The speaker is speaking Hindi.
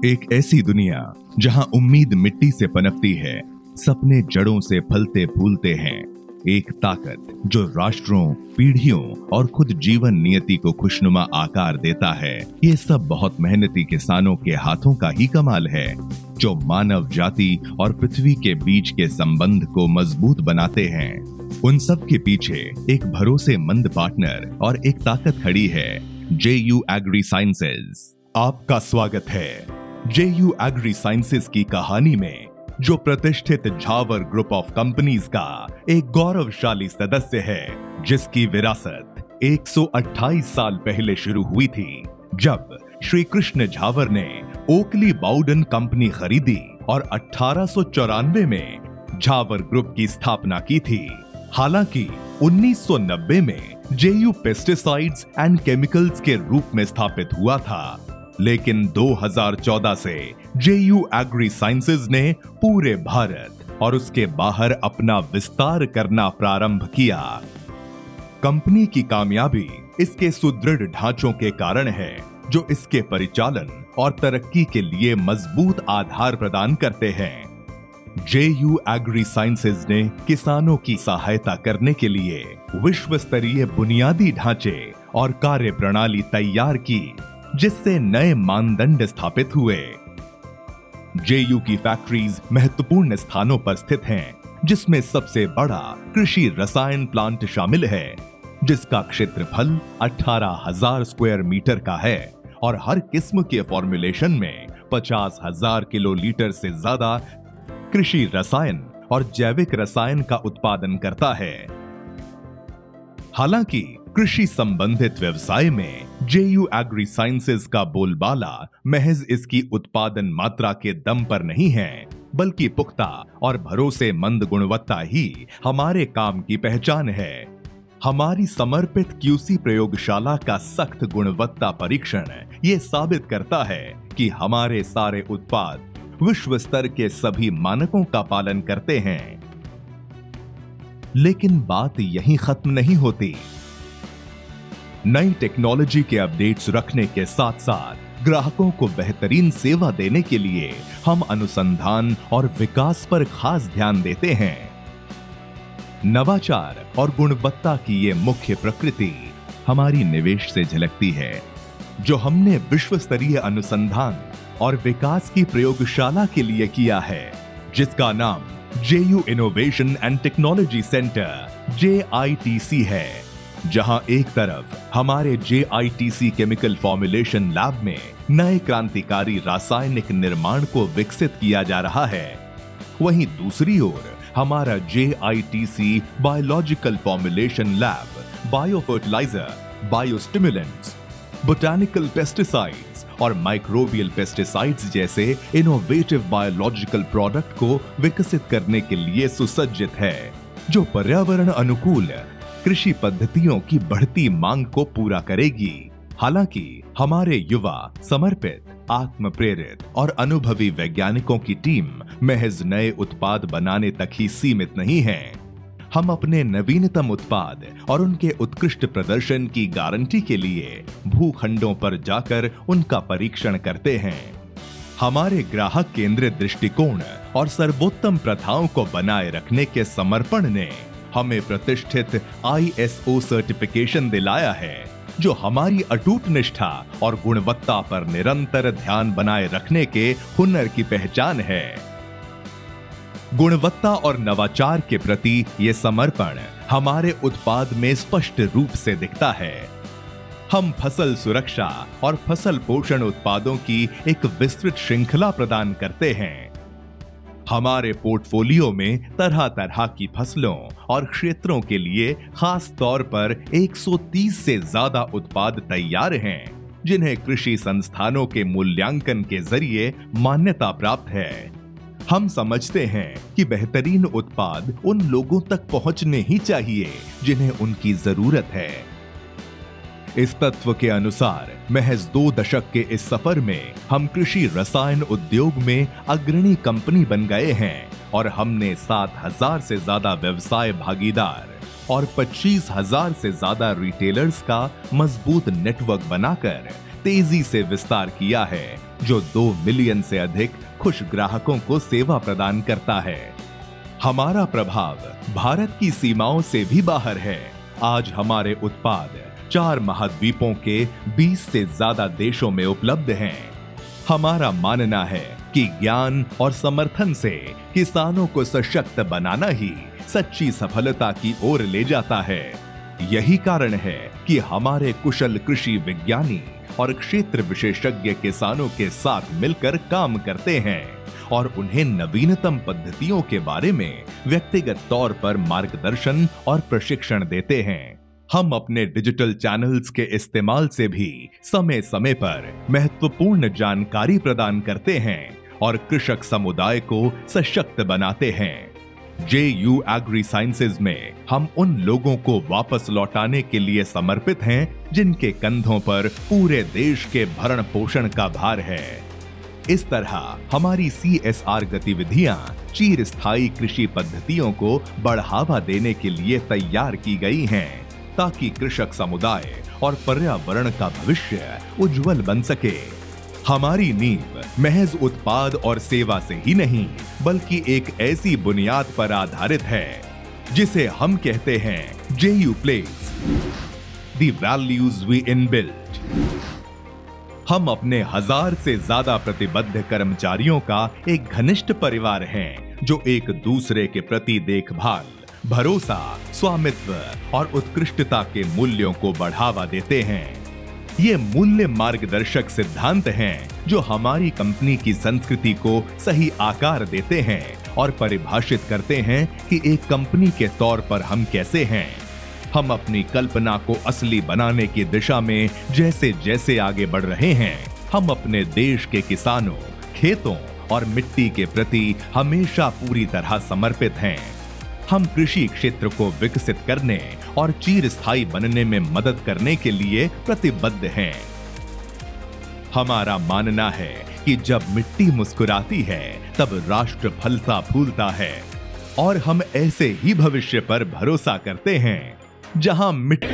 एक ऐसी दुनिया जहां उम्मीद मिट्टी से पनपती है, सपने जड़ों से फलते फूलते हैं। एक ताकत जो राष्ट्रों, पीढ़ियों और खुद जीवन नियति को खुशनुमा आकार देता है। ये सब बहुत मेहनती किसानों के हाथों का ही कमाल है, जो मानव जाति और पृथ्वी के बीच के संबंध को मजबूत बनाते हैं। उन सब के पीछे एक भरोसेमंद पार्टनर और एक ताकत खड़ी है, JU एग्री साइंसेज। आपका स्वागत है JU एग्री साइंसेज की कहानी में, जो प्रतिष्ठित झावर ग्रुप ऑफ कंपनीज का एक गौरवशाली सदस्य है, जिसकी विरासत 128 साल पहले शुरू हुई थी, जब श्री कृष्ण झावर ने ओकली बाउडन कंपनी खरीदी और 1894 में झावर ग्रुप की स्थापना की थी। हालांकि 1990 में JU पेस्टिसाइड्स एंड केमिकल्स के रूप में स्थापित हुआ था, लेकिन 2014 से JU एग्री साइंसेज ने पूरे भारत और उसके बाहर अपना विस्तार करना प्रारंभ किया। कंपनी की कामयाबी इसके सुदृढ़ ढांचों के कारण है, जो इसके परिचालन और तरक्की के लिए मजबूत आधार प्रदान करते हैं। JU एग्री साइंसेज ने किसानों की सहायता करने के लिए विश्व स्तरीय बुनियादी ढांचे और कार्य प्रणाली तैयार की, जिससे नए मानदंड स्थापित हुए। JU की फैक्ट्रीज महत्वपूर्ण स्थानों पर स्थित हैं, जिसमें सबसे बड़ा कृषि रसायन प्लांट शामिल है, जिसका क्षेत्रफल 18,000 स्क्वायर मीटर का है और हर किस्म के फॉर्मुलेशन में 50,000 किलोलीटर से ज्यादा कृषि रसायन और जैविक रसायन का उत्पादन करता है। हालांकि कृषि संबंधित व्यवसाय में JU एग्री साइंसेज का बोलबाला महज इसकी उत्पादन मात्रा के दम पर नहीं है, बल्कि पुख्ता और भरोसेमंद गुणवत्ता ही हमारे काम की पहचान है। हमारी समर्पित QC प्रयोगशाला का सख्त गुणवत्ता परीक्षण ये साबित करता है कि हमारे सारे उत्पाद विश्व स्तर के सभी मानकों का पालन करते हैं। लेकिन बात यहीं खत्म नहीं होती। नई टेक्नोलॉजी के अपडेट्स रखने के साथ साथ ग्राहकों को बेहतरीन सेवा देने के लिए हम अनुसंधान और विकास पर खास ध्यान देते हैं। नवाचार और गुणवत्ता की ये मुख्य प्रकृति हमारी निवेश से झलकती है, जो हमने विश्व स्तरीय अनुसंधान और विकास की प्रयोगशाला के लिए किया है, जिसका नाम JU innovation and technology centre JITC है। जहां एक तरफ हमारे JITC केमिकल फॉर्मुलेशन लैब में नए क्रांतिकारी रासायनिक निर्माण को विकसित किया जा रहा है, वहीं दूसरी ओर हमारा JITC biological formulation lab bio fertilizer, biostimulants, botanical pesticides और माइक्रोबियल पेस्टिसाइड्स जैसे इनोवेटिव बायोलॉजिकल प्रोडक्ट को विकसित करने के लिए सुसज्जित है, जो पर्यावरण अनुकूल कृषि पद्धतियों की बढ़ती मांग को पूरा करेगी। हालांकि हमारे युवा, समर्पित, आत्म प्रेरित और अनुभवी वैज्ञानिकों की टीम महज नए उत्पाद बनाने तक ही सीमित नहीं है। हम अपने नवीनतम उत्पाद और उनके उत्कृष्ट प्रदर्शन की गारंटी के लिए भूखंडों पर जाकर उनका परीक्षण करते हैं। हमारे ग्राहक केंद्रित दृष्टिकोण और सर्वोत्तम प्रथाओं को बनाए रखने के समर्पण ने हमें प्रतिष्ठित ISO सर्टिफिकेशन दिलाया है, जो हमारी अटूट निष्ठा और गुणवत्ता पर निरंतर ध्यान बनाए रखने के हुनर की पहचान है। गुणवत्ता और नवाचार के प्रति ये समर्पण हमारे उत्पाद में स्पष्ट रूप से दिखता है। हम फसल सुरक्षा और फसल पोषण उत्पादों की एक विस्तृत श्रृंखला प्रदान करते हैं। हमारे पोर्टफोलियो में तरह तरह की फसलों और क्षेत्रों के लिए खास तौर पर 130 से ज्यादा उत्पाद तैयार हैं, जिन्हें कृषि संस्थानों के मूल्यांकन के जरिए मान्यता प्राप्त है। हम समझते हैं कि बेहतरीन उत्पाद उन लोगों तक पहुंचने ही चाहिए जिन्हें उनकी जरूरत है। इस तत्व के अनुसार महज 2 दशक के इस सफर में हम कृषि रसायन उद्योग में अग्रणी कंपनी बन गए हैं और हमने 7,000 से ज्यादा व्यवसाय भागीदार और 25,000 से ज्यादा रिटेलर्स का मजबूत नेटवर्क बनाकर तेजी से विस्तार किया है, जो 2 मिलियन से अधिक खुश ग्राहकों को सेवा प्रदान करता है। हमारा प्रभाव भारत की सीमाओं से भी बाहर है। आज हमारे उत्पाद 4 महाद्वीपों के 20 से ज्यादा देशों में उपलब्ध हैं। हमारा मानना है कि ज्ञान और समर्थन से किसानों को सशक्त बनाना ही सच्ची सफलता की ओर ले जाता है। यही कारण है कि हमारे कुशल कृषि विज्ञानी और क्षेत्र विशेषज्ञ किसानों के साथ मिलकर काम करते हैं और उन्हें नवीनतम पद्धतियों के बारे में व्यक्तिगत तौर पर मार्गदर्शन और प्रशिक्षण देते हैं। हम अपने डिजिटल चैनल्स के इस्तेमाल से भी समय समय पर महत्वपूर्ण जानकारी प्रदान करते हैं और कृषक समुदाय को सशक्त बनाते हैं। JU एग्री साइंसेज में हम उन लोगों को वापस लौटाने के लिए समर्पित हैं जिनके कंधों पर पूरे देश के भरण पोषण का भार है। इस तरह हमारी CSR गतिविधियां चिरस्थायी कृषि पद्धतियों को बढ़ावा देने के लिए तैयार की गई हैं, ताकि कृषक समुदाय और पर्यावरण का भविष्य उज्जवल बन सके। हमारी नींव महज उत्पाद और सेवा से ही नहीं, बल्कि एक ऐसी बुनियाद पर आधारित है जिसे हम कहते हैं JU Place, the values we inbuilt। हम अपने 1000 से ज्यादा प्रतिबद्ध कर्मचारियों का एक घनिष्ठ परिवार हैं, जो एक दूसरे के प्रति देखभाल, भरोसा, स्वामित्व और उत्कृष्टता के मूल्यों को बढ़ावा देते हैं। ये मूल्य मार्गदर्शक सिद्धांत हैं जो हमारी कंपनी की संस्कृति को सही आकार देते हैं और परिभाषित करते हैं कि एक कंपनी के तौर पर हम कैसे हैं। हम अपनी कल्पना को असली बनाने की दिशा में जैसे जैसे आगे बढ़ रहे हैं, हम अपने देश के किसानों, खेतों और मिट्टी के प्रति हमेशा पूरी तरह समर्पित हैं। हम कृषि क्षेत्र को विकसित करने और चिरस्थायी बनने में मदद करने के लिए प्रतिबद्ध हैं। हमारा मानना है कि जब मिट्टी मुस्कुराती है, तब राष्ट्र फलता फूलता है और हम ऐसे ही भविष्य पर भरोसा करते हैं जहां मिट्टी